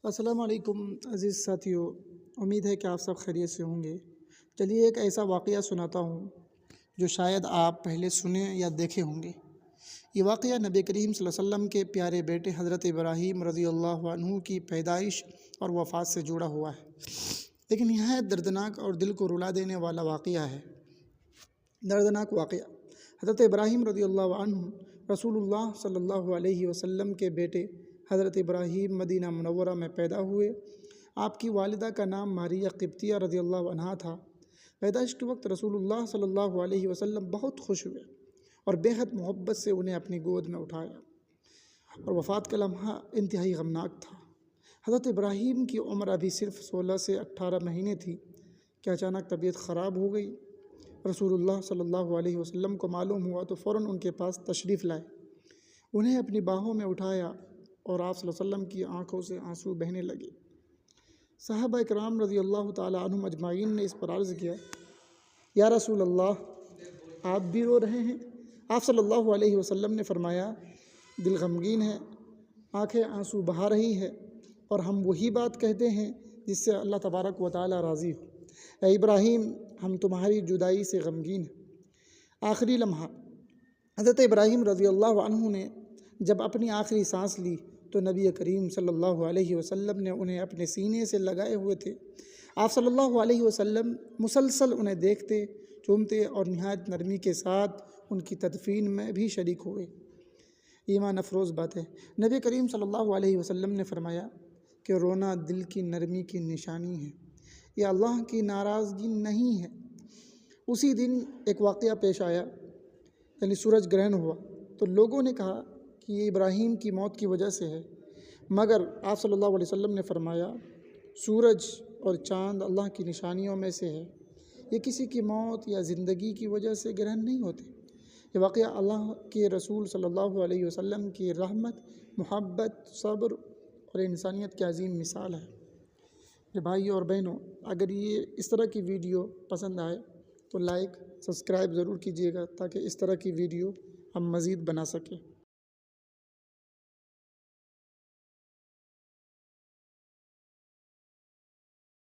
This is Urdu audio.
السلام علیکم عزیز ساتھیو، امید ہے کہ آپ سب خیریت سے ہوں گے۔ چلیے ایک ایسا واقعہ سناتا ہوں جو شاید آپ پہلے سنے یا دیکھے ہوں گے۔ یہ واقعہ نبی کریم صلی اللہ علیہ وسلم کے پیارے بیٹے حضرت ابراہیم رضی اللہ عنہ کی پیدائش اور وفات سے جڑا ہوا ہے، لیکن نہایت دردناک اور دل کو رلا دینے والا واقعہ ہے۔ دردناک واقعہ: حضرت ابراہیم رضی اللہ عنہ رسول اللہ صلی اللہ علیہ وسلم کے بیٹے حضرت ابراہیم مدینہ منورہ میں پیدا ہوئے۔ آپ کی والدہ کا نام ماریہ قبطیہ رضی اللہ عنہا تھا۔ پیدائش کے وقت رسول اللہ صلی اللہ علیہ وسلم بہت خوش ہوئے اور بے حد محبت سے انہیں اپنی گود میں اٹھایا، اور وفات کا لمحہ انتہائی غمناک تھا۔ حضرت ابراہیم کی عمر ابھی صرف 16 سے 18 مہینے تھی کہ اچانک طبیعت خراب ہو گئی۔ رسول اللہ صلی اللہ علیہ وسلم کو معلوم ہوا تو فوراً ان کے پاس تشریف لائے، انہیں اپنی باہوں میں اٹھایا اور آپ صلی اللہ علیہ وسلم کی آنکھوں سے آنسو بہنے لگے۔ صحابہ اکرام رضی اللہ تعالی عنہم اجمعین نے اس پر عرض کیا: یا رسول اللہ، آپ بھی رو رہے ہیں؟ آپ صلی اللہ علیہ وسلم نے فرمایا: دل غمگین ہے، آنکھیں آنسو بہا رہی ہے، اور ہم وہی بات کہتے ہیں جس سے اللہ تبارک و تعالی راضی ہو۔ اے ابراہیم، ہم تمہاری جدائی سے غمگین ہیں۔ آخری لمحہ حضرت ابراہیم رضی اللہ عنہ نے جب اپنی آخری سانس لی تو نبی کریم صلی اللہ علیہ وسلم نے انہیں اپنے سینے سے لگائے ہوئے تھے۔ آپ صلی اللہ علیہ وسلم مسلسل انہیں دیکھتے، چومتے اور نہایت نرمی کے ساتھ ان کی تدفین میں بھی شریک ہوئے۔ ایمان افروز بات ہے، نبی کریم صلی اللہ علیہ وسلم نے فرمایا کہ رونا دل کی نرمی کی نشانی ہے، یہ اللہ کی ناراضگی نہیں ہے۔ اسی دن ایک واقعہ پیش آیا، یعنی سورج گرہن ہوا، تو لوگوں نے کہا کہ یہ ابراہیم کی موت کی وجہ سے ہے، مگر آپ صلی اللہ علیہ وسلم نے فرمایا سورج اور چاند اللہ کی نشانیوں میں سے ہے، یہ کسی کی موت یا زندگی کی وجہ سے گرہن نہیں ہوتے۔ یہ واقعہ اللہ کے رسول صلی اللہ علیہ وسلم کی رحمت، محبت، صبر اور انسانیت کی عظیم مثال ہے۔ میرے بھائیوں اور بہنوں، اگر یہ اس طرح کی ویڈیو پسند آئے تو لائک، سبسکرائب ضرور کیجیے گا تاکہ اس طرح کی ویڈیو ہم مزید بنا سکیں۔